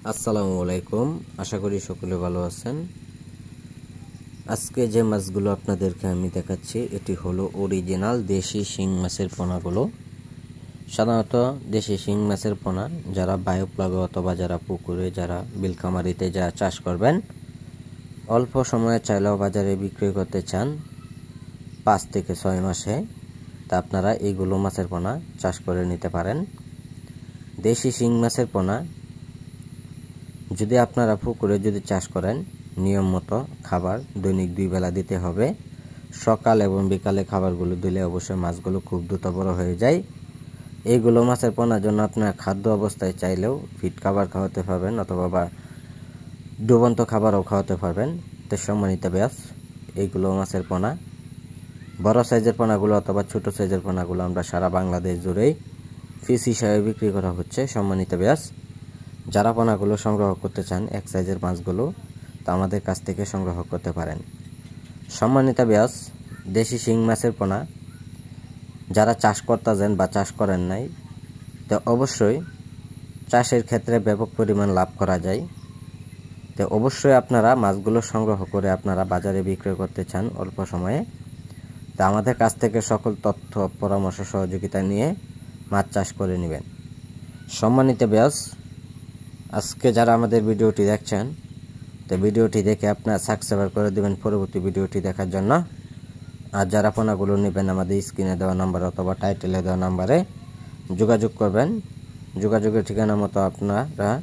আসসালামু আলাইকুম। আশা করি সকলে ভালো আছেন। আজকে যে মাছগুলো আপনাদেরকে আমি দেখাচ্ছি এটি হলো অরিজিনাল দেশি শিং মাছের পোনাগুলো। সাধারণত দেশি শিং মাছের পোনা যারা বায়োপ্লাগে অথবা যারা পুকুরে যারা বিলখামারিতে যা চাষ করবেন, অল্প সময়ে চাইলেও বাজারে বিক্রি করতে চান 5 থেকে 6 মাসে, তা আপনারা এইগুলো মাছের পোনা চাষ করে নিতে পারেন। দেশি শিং মাছের পোনা যদি আপনারা পুকুরে যদি চাষ করেন, নিয়ম মতো খাবার দৈনিক 2 বেলা দিতে হবে। সকাল এবং বিকালে খাবারগুলো দিলে অবশ্যই মাছগুলো খুব দ্রুত বড় হয়ে যায়। এইগুলো মাছের পোনার জন্য আপনারা খাদ্য অবস্থায় চাইলেও ফিট খাবার খাওয়াতে পারবেন অথবা ডুবন্ত খাবারও খাওয়াতে পারবেন। তো সম্মানিত ব্যাস, এইগুলো মাছের পোনা বড় সাইজের পোনাগুলো অথবা ছোট সাইজের পোনাগুলো আমরা সারা বাংলাদেশ জুড়েই ফিস হিসাবে বিক্রি করা হচ্ছে। সম্মানিত ব্যাস, যারা পোনাগুলো সংগ্রহ করতে চান এক সাইজের মাছগুলো, তো আমাদের কাছ থেকে সংগ্রহ করতে পারেন। সম্মানিত ব্যাস, দেশি শিং মাছের পোনা যারা চাষ করতে যান বা চাষ করেন নাই, তো অবশ্যই চাষের ক্ষেত্রে ব্যাপক পরিমাণ লাভ করা যায়। তো অবশ্যই আপনারা মাছগুলো সংগ্রহ করে আপনারা বাজারে বিক্রয় করতে চান অল্প সময়ে, তা আমাদের কাছ থেকে সকল তথ্য পরামর্শ সহযোগিতা নিয়ে মাছ চাষ করে নেবেন। সম্মানিত ব্যাস, আজকে যারা আমাদের ভিডিওটি দেখছেন, তো ভিডিওটি দেখে আপনারা সাবস্ক্রাইব করে দেবেন পরবর্তী ভিডিওটি দেখার জন্য। আর যারা পোনাগুলো নেবেন আমাদের স্ক্রিনে দেওয়া নাম্বার অথবা টাইটেলে দেওয়া নাম্বারে যোগাযোগ করবেন। যোগাযোগের ঠিকানা মতো আপনারা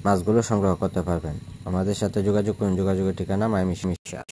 মাছগুলো সংগ্রহ করতে পারবেন। আমাদের সাথে যোগাযোগ করুন। যোগাযোগের ঠিকানা মাইমিশমিশা।